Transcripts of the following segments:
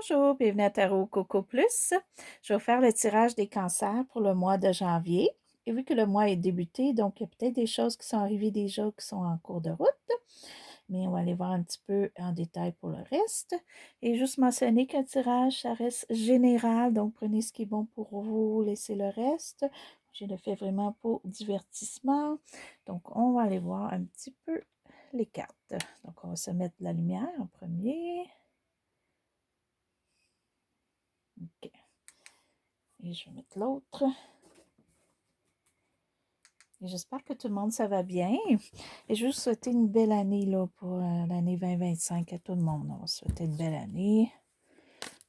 Bonjour, bienvenue à Tarot Coco Plus. Je vais faire le tirage des cancers pour le mois de janvier. Et vu que le mois est débuté, donc il y a peut-être des choses qui sont arrivées déjà qui sont en cours de route, mais on va aller voir un petit peu en détail pour le reste. Et juste mentionner qu'un tirage, ça reste général, donc prenez ce qui est bon pour vous, laissez le reste. Je le fais vraiment pour divertissement. Donc, on va aller voir un petit peu les cartes. Donc, on va se mettre la lumière en premier. OK. Et je vais mettre l'autre. Et j'espère que tout le monde, ça va bien. Et je veux vous souhaiter une belle année là, pour l'année 2025 à tout le monde. On va souhaiter une belle année.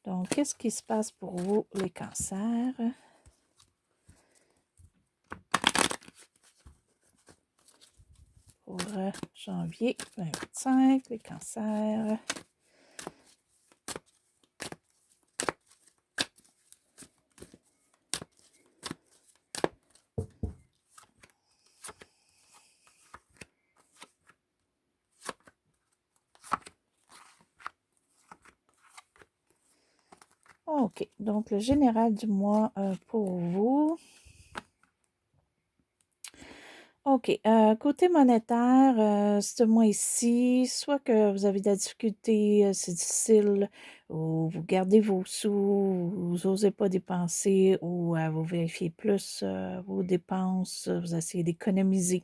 Donc, qu'est-ce qui se passe pour vous, les cancers? Pour janvier 2025, les cancers. OK, donc le général du mois pour vous. OK, côté monétaire, ce mois-ci, soit que vous avez de la difficulté, c'est difficile, ou vous gardez vos sous, vous n'osez pas dépenser, ou vous vérifiez plus vos dépenses, vous essayez d'économiser.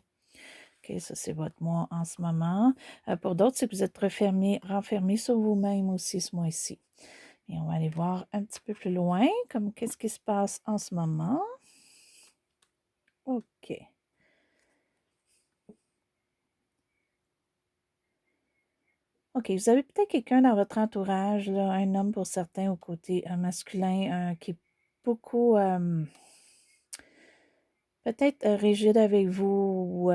OK, ça c'est votre mois en ce moment. Pour d'autres, c'est que vous êtes renfermé sur vous-même aussi ce mois-ci. Et on va aller voir un petit peu plus loin, comme qu'est-ce qui se passe en ce moment. OK. OK, vous avez peut-être quelqu'un dans votre entourage, là, un homme pour certains au côté masculin, qui est beaucoup peut-être rigide avec vous ou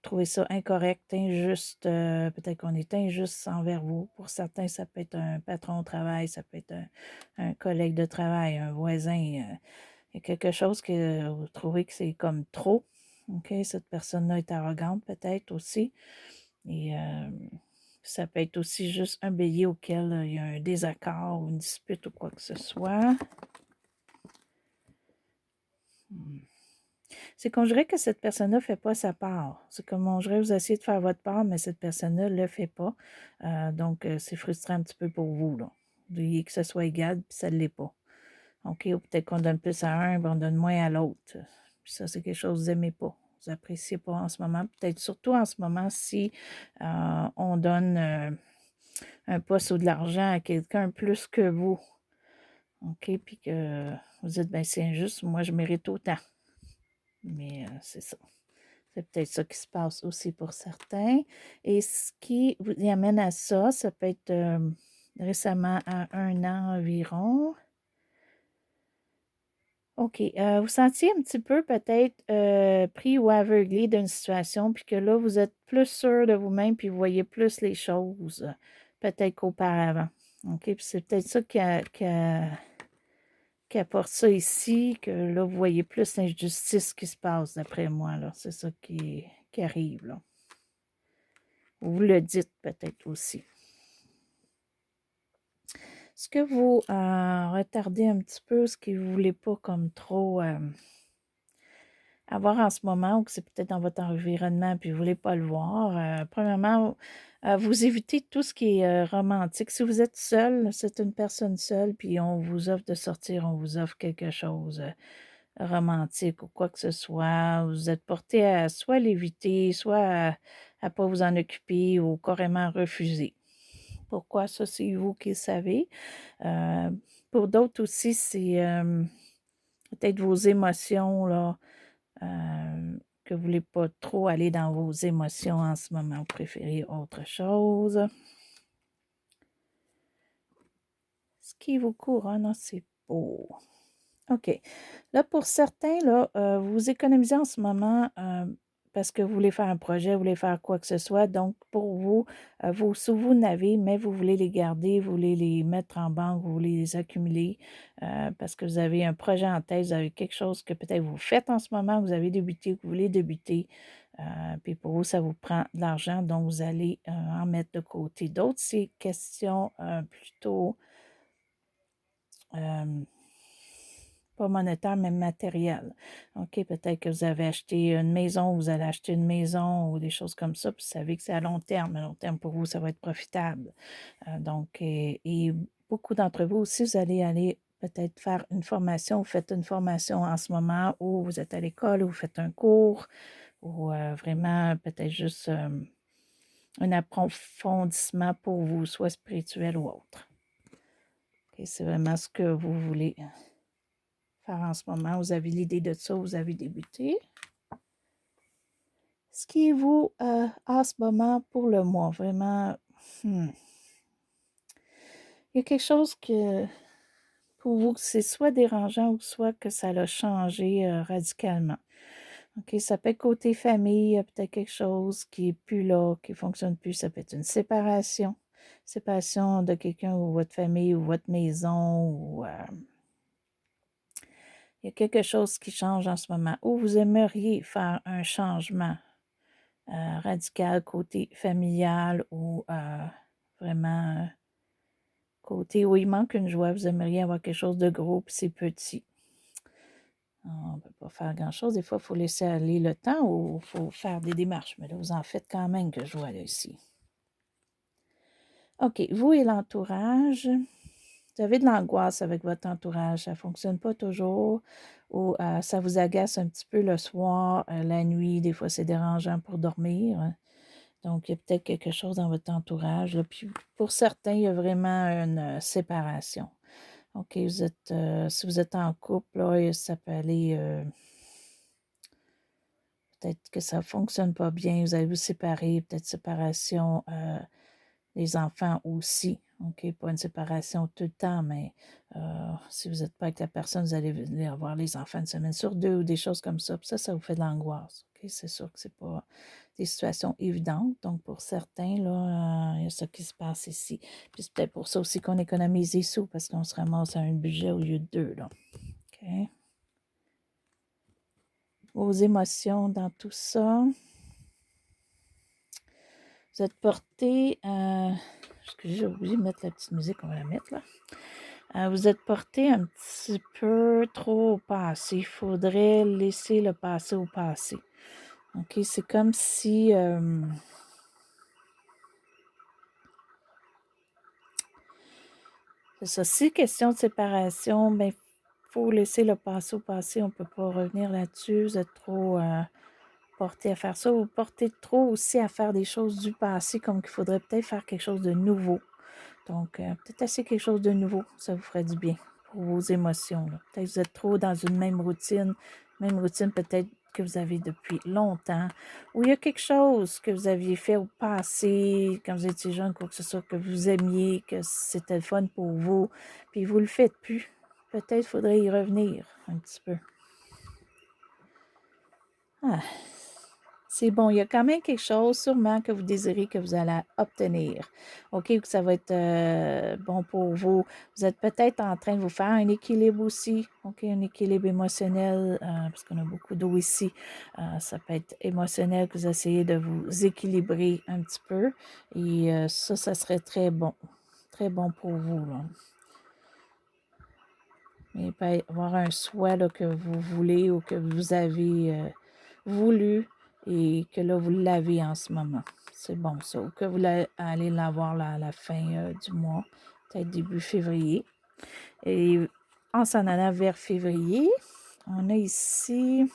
trouvez ça incorrect, injuste, peut-être qu'on est injuste envers vous. Pour certains, ça peut être un patron au travail, ça peut être un collègue de travail, un voisin. Il y a quelque chose que vous trouvez que c'est comme trop. OK, cette personne-là est arrogante peut-être aussi. Et ça peut être aussi juste un bélier auquel il y a un désaccord ou une dispute ou quoi que ce soit. C'est qu'on dirait que cette personne-là ne fait pas sa part. C'est comme on dirait que vous essayez de faire votre part, mais cette personne-là ne le fait pas. Donc, c'est frustrant un petit peu pour vous, là. Vous voyez que ce soit égal, puis ça ne l'est pas. OK, ou peut-être qu'on donne plus à un, puis on donne moins à l'autre. Puis ça, c'est quelque chose que vous n'aimez pas. Vous n'appréciez pas en ce moment. Peut-être surtout en ce moment si on donne un poste ou de l'argent à quelqu'un plus que vous. OK, puis que vous dites, ben c'est injuste, moi je mérite autant. Mais c'est ça. C'est peut-être ça qui se passe aussi pour certains. Et ce qui vous y amène à ça, ça peut être récemment à 1 an environ. OK. Vous sentiez un petit peu peut-être pris ou aveuglé d'une situation, puis que là, vous êtes plus sûr de vous-même, puis vous voyez plus les choses, peut-être qu'auparavant. OK. Puis c'est peut-être ça qui apporte ça ici, que là, vous voyez plus l'injustice qui se passe, d'après moi, là. C'est ça qui arrive, là. Vous le dites peut-être aussi. Est-ce que vous retardez un petit peu ce que vous ne voulez pas comme trop avoir en ce moment, ou que c'est peut-être dans votre environnement puis vous ne voulez pas le voir? Premièrement, vous évitez tout ce qui est romantique. Si vous êtes seul, c'est une personne seule, puis on vous offre de sortir, on vous offre quelque chose romantique ou quoi que ce soit, vous êtes porté à soit l'éviter, soit à ne pas vous en occuper ou carrément refuser. Pourquoi? Ça, c'est vous qui le savez. Pour d'autres aussi, c'est peut-être vos émotions, là, que vous ne voulez pas trop aller dans vos émotions en ce moment. Vous préférez autre chose. Ce qui vous couronne, c'est beau. OK. Là, pour certains, là, vous économisez en ce moment parce que vous voulez faire un projet, vous voulez faire quoi que ce soit. Donc, pour vous, vos sous, vous n'avez, mais vous voulez les garder, vous voulez les mettre en banque, vous voulez les accumuler parce que vous avez un projet en tête, vous avez quelque chose que peut-être vous faites en ce moment, que vous avez débuté, que vous voulez débuter. Puis pour vous, ça vous prend de l'argent, donc vous allez en mettre de côté. D'autres, c'est question plutôt pas monétaire, mais matériel. OK, peut-être que vous avez acheté une maison, vous allez acheter une maison ou des choses comme ça, puis vous savez que c'est à long terme. À long terme, pour vous, ça va être profitable. Et beaucoup d'entre vous aussi, vous allez aller peut-être faire une formation. Vous faites une formation en ce moment ou vous êtes à l'école ou vous faites un cours ou vraiment peut-être juste un approfondissement pour vous, soit spirituel ou autre. Okay, c'est vraiment ce que vous voulez faire en ce moment. Vous avez l'idée de ça, vous avez débuté. Ce qui est vous en ce moment pour le mois, vraiment, il y a quelque chose que pour vous, c'est soit dérangeant ou soit que ça l'a changé radicalement. OK, ça peut être côté famille, il y a peut-être quelque chose qui n'est plus là, qui ne fonctionne plus. Ça peut être une séparation de quelqu'un ou votre famille ou votre maison ou il y a quelque chose qui change en ce moment. Ou vous aimeriez faire un changement radical côté familial ou vraiment côté où il manque une joie. Vous aimeriez avoir quelque chose de gros puis c'est petit. On ne peut pas faire grand-chose. Des fois, il faut laisser aller le temps ou il faut faire des démarches. Mais là, vous en faites quand même que je vois là ici. OK, vous et l'entourage, vous avez de l'angoisse avec votre entourage. Ça ne fonctionne pas toujours ou ça vous agace un petit peu le soir, la nuit. Des fois, c'est dérangeant pour dormir. Donc, il y a peut-être quelque chose dans votre entourage. Là. Puis, pour certains, il y a vraiment une séparation. OK, si vous êtes en couple, là, ça peut aller... peut-être que ça ne fonctionne pas bien, vous allez vous séparer, peut-être séparation des enfants aussi. OK, pas une séparation tout le temps, mais si vous n'êtes pas avec la personne, vous allez avoir les enfants une semaine sur deux ou des choses comme ça. Puis ça vous fait de l'angoisse. OK, c'est sûr que ce n'est pas des situations évidentes. Donc, pour certains, là, il y a ça qui se passe ici. Puis c'est peut-être pour ça aussi qu'on économise des sous, parce qu'on se ramasse à un budget au lieu de deux, là. OK. Vos émotions dans tout ça. Vous êtes porté, excusez, j'ai oublié de mettre la petite musique, on va la mettre là. Vous êtes porté un petit peu trop au passé. Il faudrait laisser le passé au passé. OK, c'est comme si... c'est ça. Si question de séparation, ben, il faut laisser le passé au passé. On ne peut pas revenir là-dessus. Vous êtes trop porté à faire ça. Vous portez trop aussi à faire des choses du passé, comme qu'il faudrait peut-être faire quelque chose de nouveau. Donc, peut-être essayer quelque chose de nouveau, ça vous ferait du bien pour vos émotions. Peut-être que vous êtes trop dans une même routine peut-être que vous avez depuis longtemps, ou il y a quelque chose que vous aviez fait au passé, quand vous étiez jeune, quoi que ce soit, que vous aimiez, que c'était le fun pour vous, puis vous ne le faites plus. Peut-être faudrait y revenir un petit peu. Ah. C'est bon, il y a quand même quelque chose sûrement que vous désirez que vous allez obtenir. OK, que ça va être bon pour vous. Vous êtes peut-être en train de vous faire un équilibre aussi. OK, un équilibre émotionnel, parce qu'on a beaucoup d'eau ici. Ça peut être émotionnel que vous essayez de vous équilibrer un petit peu. Et ça serait très bon. Très bon pour vous, là. Mais il peut y avoir un souhait là, que vous voulez ou que vous avez voulu et que là, vous l'avez en ce moment. C'est bon ça. Ou que vous allez l'avoir à la fin du mois, peut-être début février. Et en s'en allant vers février, on a ici...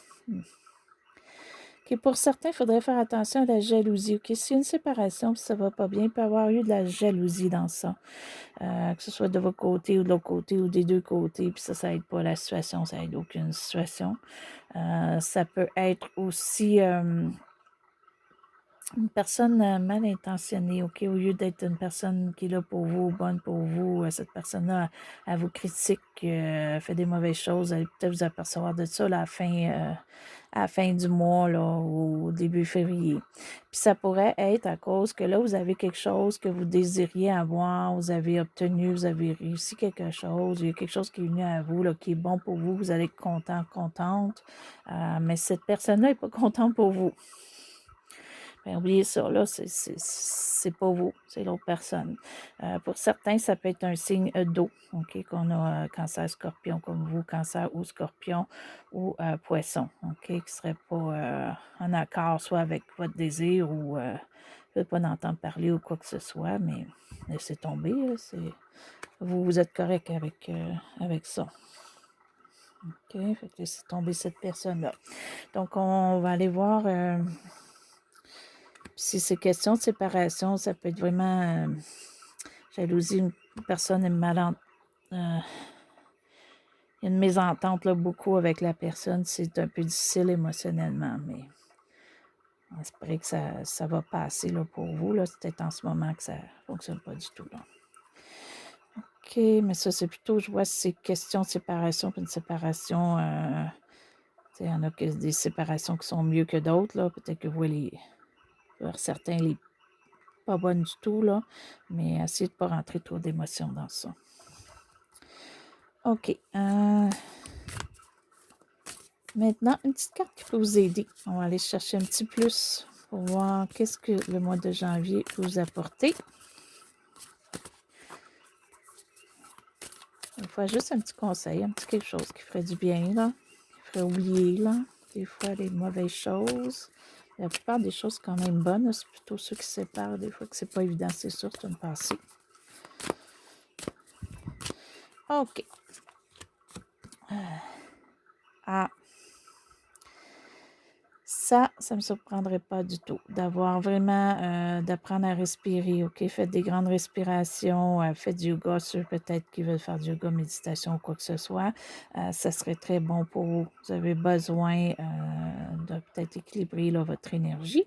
OK, pour certains, il faudrait faire attention à la jalousie. OK, s'il y a une séparation, ça ne va pas bien, il peut y avoir eu de la jalousie dans ça. Que ce soit de votre côté ou de l'autre côté ou des deux côtés, puis ça aide pas la situation, ça aide aucune situation. Ça peut être aussi une personne mal intentionnée, OK, au lieu d'être une personne qui est là pour vous, bonne pour vous, cette personne-là, elle vous critique, fait des mauvaises choses, elle peut-être vous apercevoir de ça là, à la fin du mois, là, au début février. Puis ça pourrait être à cause que là, vous avez quelque chose que vous désiriez avoir, vous avez obtenu, vous avez réussi quelque chose, il y a quelque chose qui est venu à vous, là, qui est bon pour vous, vous allez être content, contente, mais cette personne-là n'est pas contente pour vous. Ben, oubliez ça, là, c'est pas vous, c'est l'autre personne. Pour certains, ça peut être un signe d'eau, OK, qu'on a cancer scorpion comme vous, cancer ou scorpion ou poisson, OK, qui ne serait pas en accord soit avec votre désir ou ne veut pas d'entendre parler ou quoi que ce soit, mais laissez tomber, là, vous êtes correct avec ça. OK, fait que laissez tomber cette personne-là. Donc, on va aller voir si c'est question de séparation, ça peut être vraiment jalousie, une personne est malade. Il y a une mésentente là, beaucoup avec la personne. C'est un peu difficile émotionnellement, mais on espère que ça va passer là, pour vous. Là. C'est peut-être en ce moment que ça ne fonctionne pas du tout. Là. OK, mais ça, c'est plutôt, je vois, c'est question de séparation, puis une séparation. Il y en a des séparations qui sont mieux que d'autres. Là. Peut-être que vous, certains, les pas bonnes du tout, là, mais essayez de ne pas rentrer trop d'émotions dans ça. OK. Maintenant, une petite carte qui peut vous aider. On va aller chercher un petit plus pour voir qu'est-ce que le mois de janvier peut vous apporter. Des fois, juste un petit conseil, un petit quelque chose qui ferait du bien, là, qui ferait oublier, là, des fois, les mauvaises choses. La plupart des choses quand même bonnes, c'est plutôt ceux qui se séparent, des fois que c'est pas évident, c'est sûr, c'est une passée. OK. Ça ne me surprendrait pas du tout d'avoir vraiment, d'apprendre à respirer, OK? Faites des grandes respirations, faites du yoga, ceux peut-être qui veulent faire du yoga, méditation ou quoi que ce soit. Ça serait très bon pour vous. Vous avez besoin de peut-être équilibrer là, votre énergie.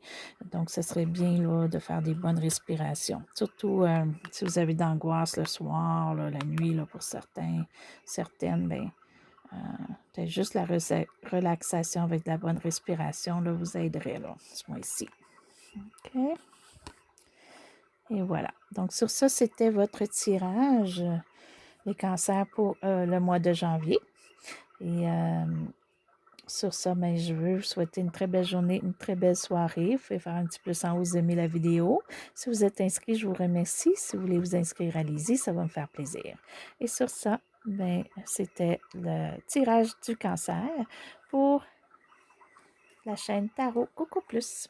Donc, ça serait bien là, de faire des bonnes respirations. Surtout si vous avez d'angoisse le soir, là, la nuit, là, pour certaines, bien, peut-être juste la relaxation avec de la bonne respiration là, vous aiderait, là, ce mois-ci. OK. Et voilà. Donc, sur ça, c'était votre tirage, les cancers pour le mois de janvier. Et sur ça, ben, je veux vous souhaiter une très belle journée, une très belle soirée. Vous pouvez faire un petit plus en haut, vous aimez la vidéo. Si vous êtes inscrit, je vous remercie. Si vous voulez vous inscrire, allez-y, ça va me faire plaisir. Et sur ça, ben, c'était le tirage du cancer pour la chaîne Tarot Coco Plus.